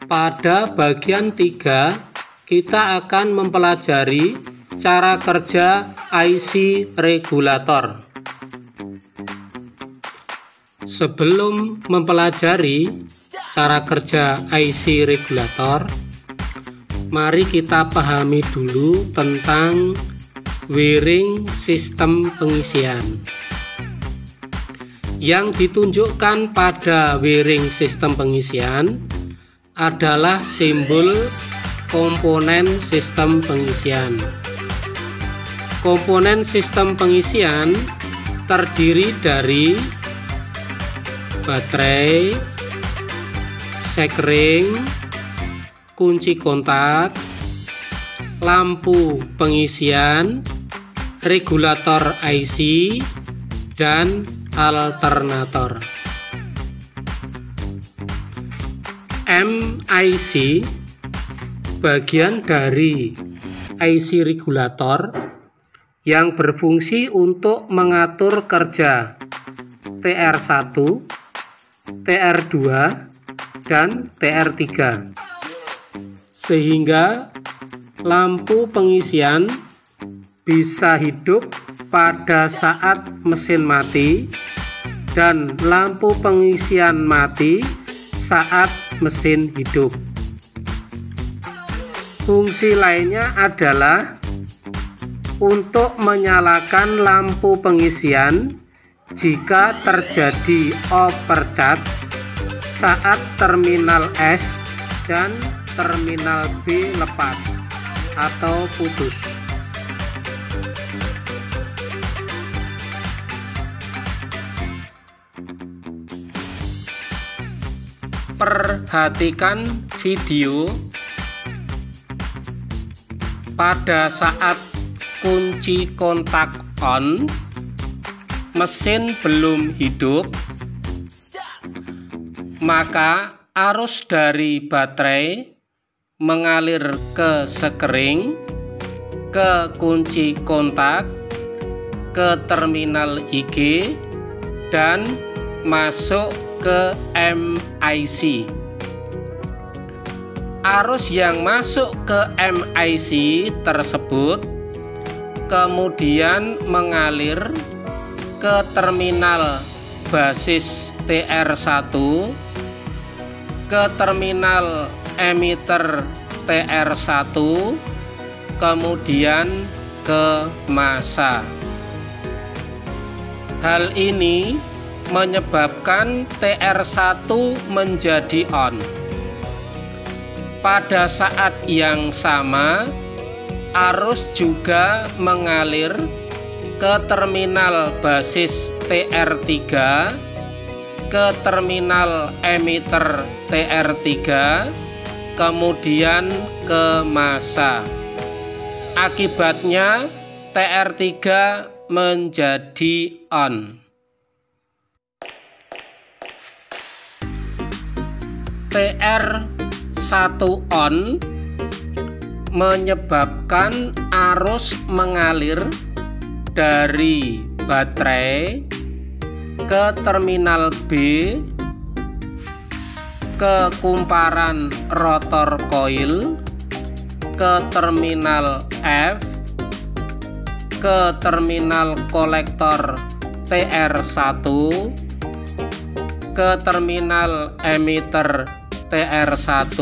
Pada bagian 3, kita akan mempelajari cara kerja IC regulator. Sebelum mempelajari cara kerja IC regulator, mari kita pahami dulu tentang wiring sistem pengisian. Yang ditunjukkan pada wiring sistem pengisian adalah simbol komponen sistem pengisian. Komponen sistem pengisian terdiri dari baterai, sekring, kunci kontak, lampu pengisian, regulator IC, dan alternator. MIC bagian dari IC regulator yang berfungsi untuk mengatur kerja TR1, TR2, dan TR3 sehingga lampu pengisian bisa hidup pada saat mesin mati dan lampu pengisian mati saat mesin hidup. Fungsi lainnya adalah untuk menyalakan lampu pengisian jika terjadi overcharge saat terminal S dan terminal B lepas atau putus. Perhatikan video pada saat kunci kontak on, mesin belum hidup, maka arus dari baterai mengalir ke sekring, ke kunci kontak, ke terminal IG, dan masuk ke MIC. Arus yang masuk ke MIC tersebut kemudian mengalir ke terminal basis TR1, ke terminal emitter TR1, kemudian ke massa. Hal ini menyebabkan TR1 menjadi on. Pada saat yang sama, arus juga mengalir ke terminal basis TR3, ke terminal emitter TR3, kemudian ke massa. Akibatnya TR3 menjadi on. TR1 on menyebabkan arus mengalir dari baterai ke terminal B, ke kumparan rotor coil, ke terminal F, ke terminal kolektor TR1, ke terminal emitter TR1,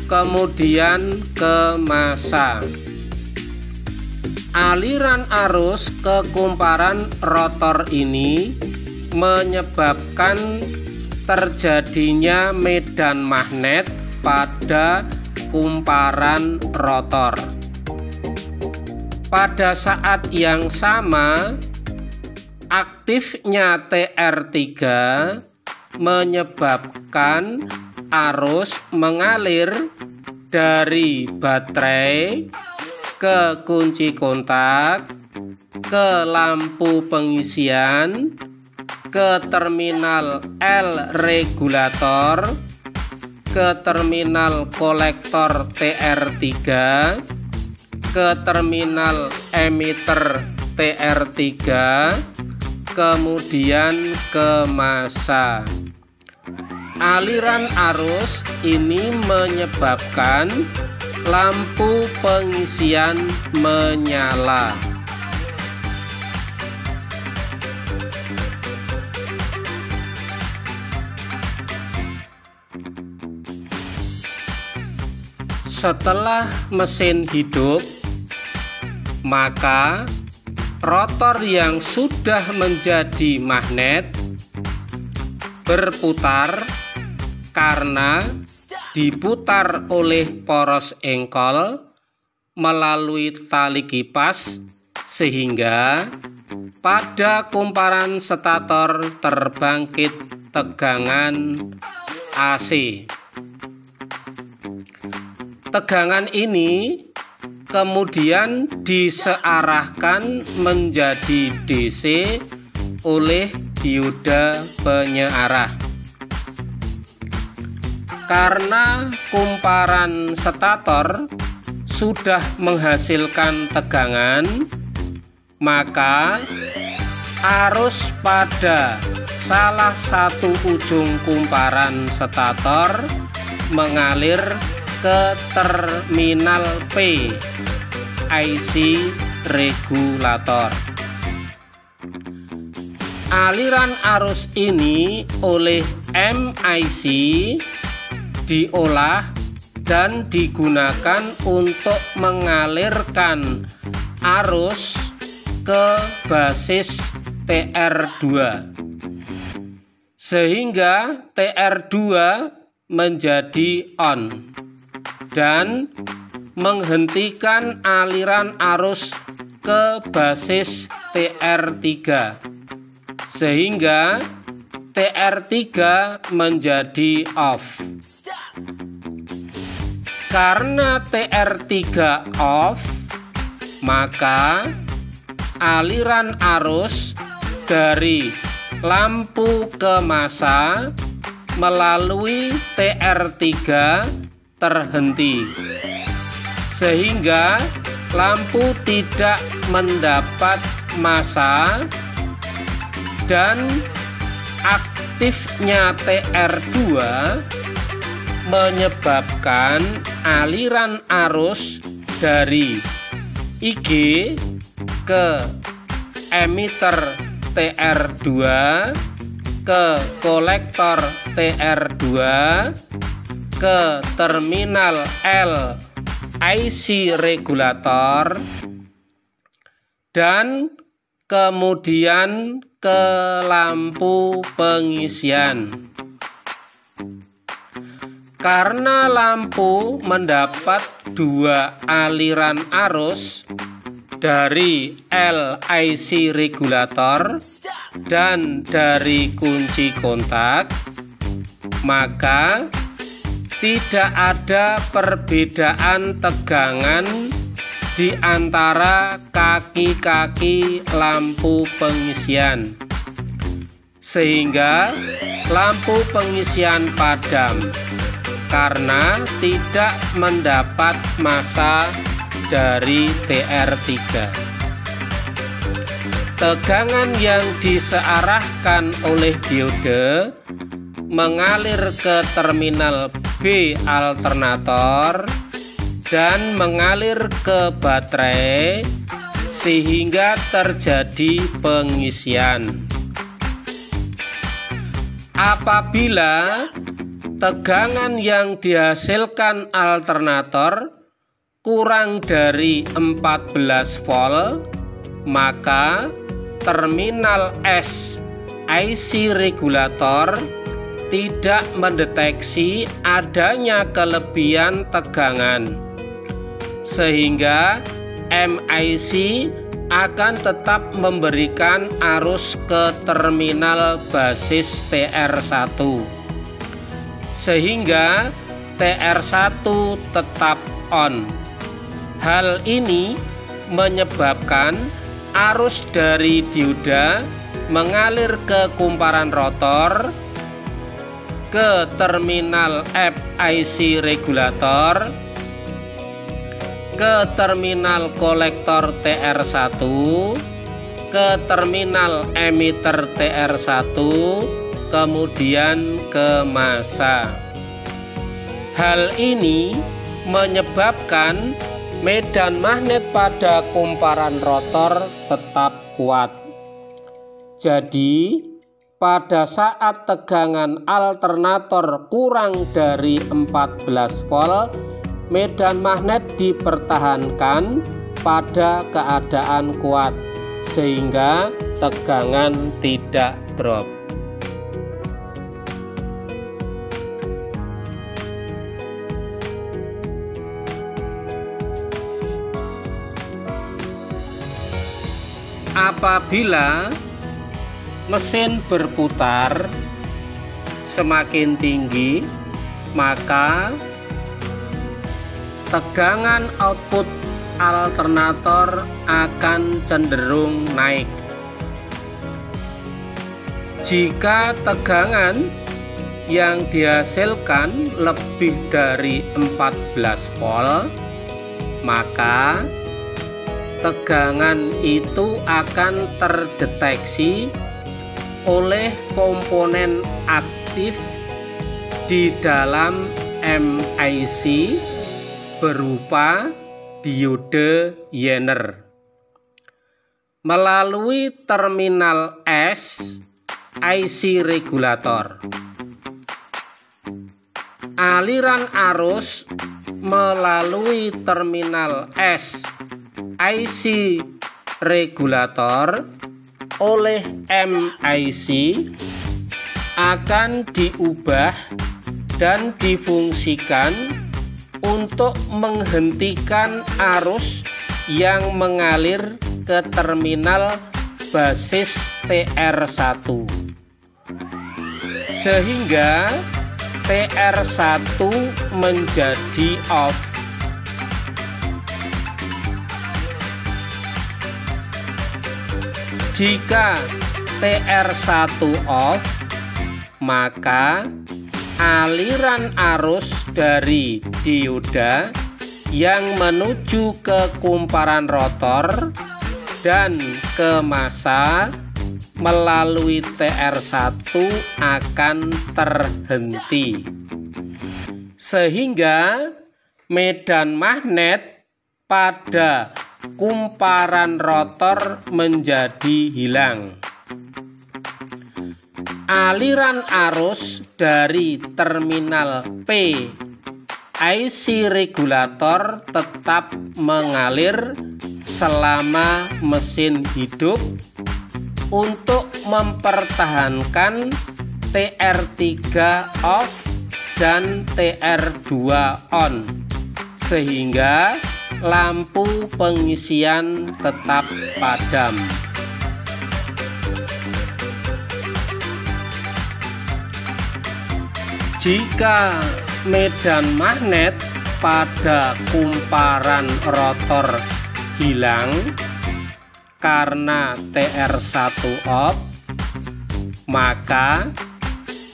kemudian ke massa. Aliran arus ke kumparan rotor ini menyebabkan terjadinya medan magnet pada kumparan rotor. Pada saat yang sama, aktifnya TR3 menyebabkan arus mengalir dari baterai ke kunci kontak, ke lampu pengisian, ke terminal L regulator, ke terminal kolektor TR3, ke terminal emitter TR3, kemudian ke massa. aliran arus ini menyebabkan lampu pengisian menyala. Setelah mesin hidup, maka rotor yang sudah menjadi magnet berputar karena diputar oleh poros engkol melalui tali kipas, sehingga pada kumparan stator terbangkit tegangan AC. Tegangan ini kemudian disearahkan menjadi DC oleh dioda penyearah. Karena kumparan stator sudah menghasilkan tegangan, maka arus pada salah satu ujung kumparan stator mengalir ke terminal P IC regulator. Aliran arus ini oleh MIC diolah dan digunakan untuk mengalirkan arus ke basis TR2, sehingga TR2 menjadi on dan menghentikan aliran arus ke basis TR3, sehingga TR3 menjadi off. Karena TR3 off, maka aliran arus dari lampu ke massa melalui TR3 terhenti, sehingga lampu tidak mendapat massa dan aktifnya TR2 menyebabkan aliran arus dari IG ke emitter TR2 ke kolektor TR2 ke terminal L IC regulator dan kemudian ke lampu pengisian. Karena lampu mendapat dua aliran arus dari LIC regulator dan dari kunci kontak, maka tidak ada perbedaan tegangan di antara kaki-kaki lampu pengisian, sehingga lampu pengisian padam karena tidak mendapat massa dari TR3. Tegangan yang disearahkan oleh diode mengalir ke terminal B alternator dan mengalir ke baterai sehingga terjadi pengisian. Apabila tegangan yang dihasilkan alternator kurang dari 14 volt, maka terminal S IC regulator tidak mendeteksi adanya kelebihan tegangan, sehingga MIC akan tetap memberikan arus ke terminal basis TR1, sehingga TR1 tetap on. Hal ini menyebabkan arus dari dioda mengalir ke kumparan rotor, ke terminal FIC regulator, ke terminal kolektor TR1, ke terminal emitter TR1, kemudian ke massa. Hal ini menyebabkan medan magnet pada kumparan rotor tetap kuat. Jadi, pada saat tegangan alternator kurang dari 14 volt, medan magnet dipertahankan pada keadaan kuat sehingga tegangan tidak drop. Apabila mesin berputar semakin tinggi, maka tegangan output alternator akan cenderung naik. Jika tegangan yang dihasilkan lebih dari 14 volt, maka tegangan itu akan terdeteksi oleh komponen aktif di dalam MIC berupa diode Zener. Melalui terminal S IC regulator, aliran arus melalui terminal S IC regulator oleh MIC akan diubah dan difungsikan untuk menghentikan arus yang mengalir ke terminal basis TR1 sehingga TR1 menjadi off. Jika TR1 off, maka aliran arus dari dioda yang menuju ke kumparan rotor dan ke massa melalui TR1 akan terhenti, sehingga medan magnet pada kumparan rotor menjadi hilang. Aliran arus dari terminal P IC regulator tetap mengalir selama mesin hidup untuk mempertahankan TR3 off dan TR2 on, sehingga lampu pengisian tetap padam. Jika medan magnet pada kumparan rotor hilang karena TR1 off, maka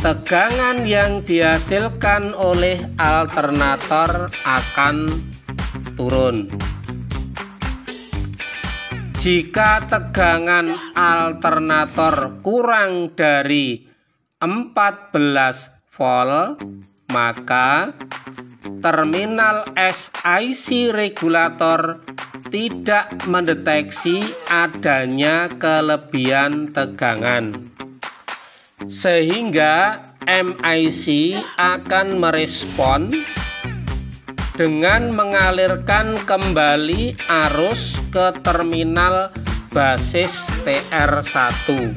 tegangan yang dihasilkan oleh alternator akan turun. Jika tegangan alternator kurang dari 14 volt, maka terminal SIC regulator tidak mendeteksi adanya kelebihan tegangan, sehingga MIC akan merespon dengan mengalirkan kembali arus ke terminal basis TR1.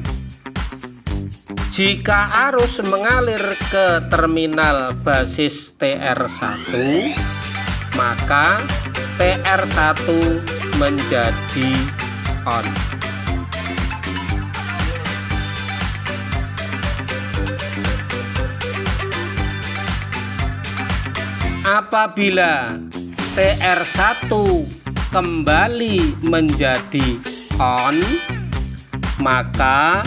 Jika arus mengalir ke terminal basis TR1, maka TR1 menjadi on. Apabila TR1 kembali menjadi on, maka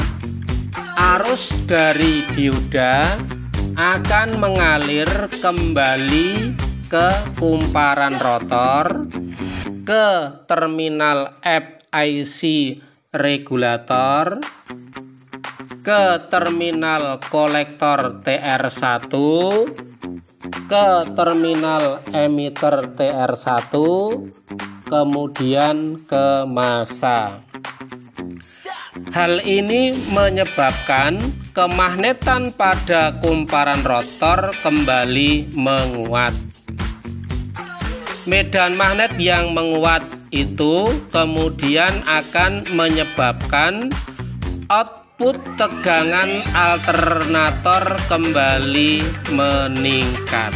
arus dari dioda akan mengalir kembali ke kumparan rotor, ke terminal FIC regulator, ke ke terminal kolektor TR1, ke terminal emitter TR1, kemudian ke massa. Hal ini menyebabkan kemagnetan pada kumparan rotor kembali menguat. Medan magnet yang menguat itu kemudian akan menyebabkan output tegangan alternator kembali meningkat.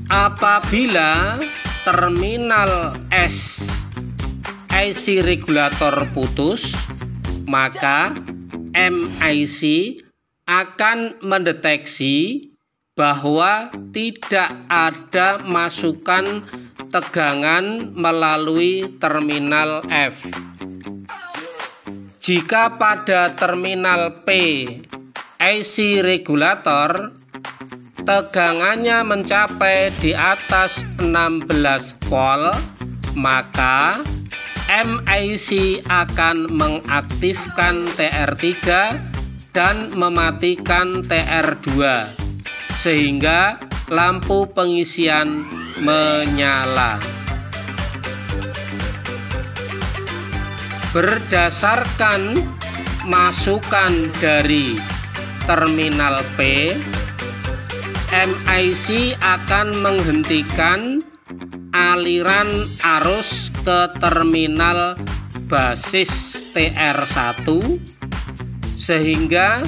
Apabila terminal S IC regulator putus, maka MIC akan mendeteksi bahwa tidak ada masukan tegangan melalui terminal F. Jika pada terminal P IC regulator tegangannya mencapai di atas 16 volt, maka MIC akan mengaktifkan TR3 dan mematikan TR2 sehingga lampu pengisian menyala. Berdasarkan masukan dari terminal P, MIC akan menghentikan aliran arus ke terminal basis TR1 sehingga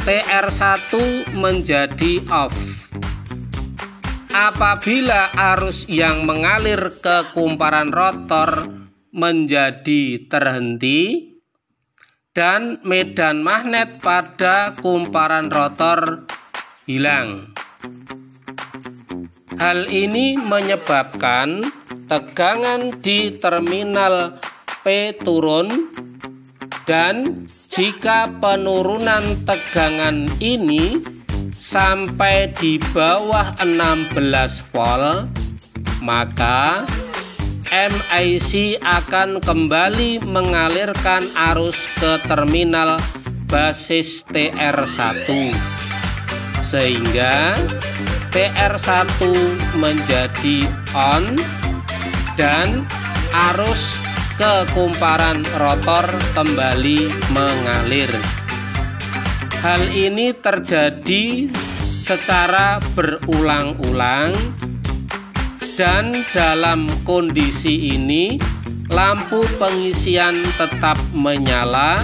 TR1 menjadi off. Apabila arus yang mengalir ke kumparan rotor menjadi terhenti dan medan magnet pada kumparan rotor hilang. Hal ini menyebabkan tegangan di terminal P turun, dan jika penurunan tegangan ini sampai di bawah 16 volt, maka MIC akan kembali mengalirkan arus ke terminal basis TR1 sehingga TR1 menjadi on dan arus ke kumparan rotor kembali mengalir. Hal ini terjadi secara berulang-ulang, dan dalam kondisi ini lampu pengisian tetap menyala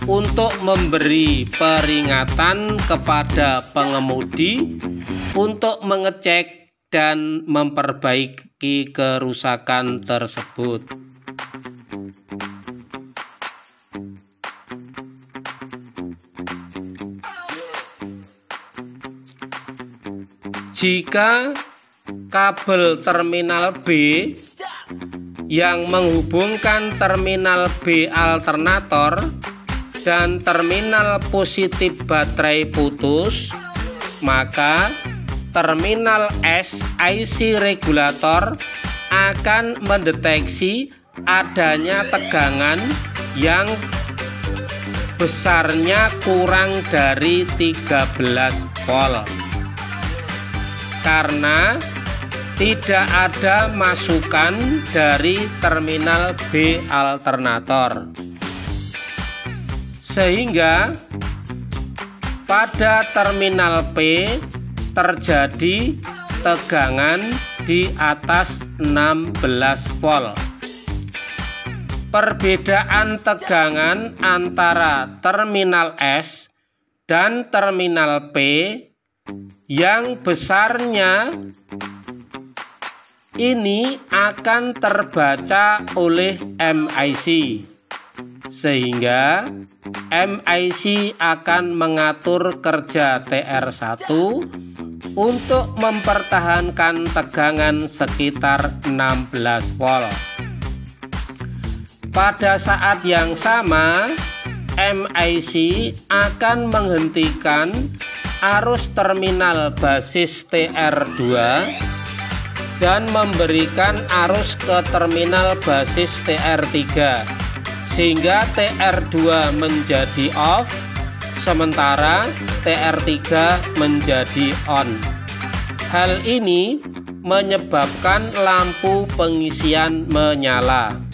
untuk memberi peringatan kepada pengemudi untuk mengecek dan memperbaiki kerusakan tersebut. Jika kabel terminal B yang menghubungkan terminal B alternator dan terminal positif baterai putus, maka terminal S IC regulator akan mendeteksi adanya tegangan yang besarnya kurang dari 13 volt karena tidak ada masukan dari terminal B alternator, sehingga pada terminal P terjadi tegangan di atas 16 volt. Perbedaan tegangan antara terminal S dan terminal P yang besarnya ini akan terbaca oleh MIC, sehingga MIC akan mengatur kerja TR1 untuk mempertahankan tegangan sekitar 16 volt. Pada saat yang sama, MIC akan menghentikan arus terminal basis TR2 dan memberikan arus ke terminal basis TR3, sehingga TR2 menjadi off, sementara TR3 menjadi on. Hal ini menyebabkan lampu pengisian menyala.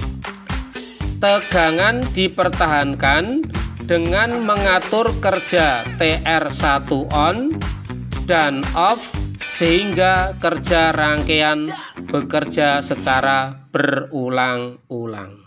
Tegangan dipertahankan dengan mengatur kerja TR1 on dan off sehingga kerja rangkaian bekerja secara berulang-ulang.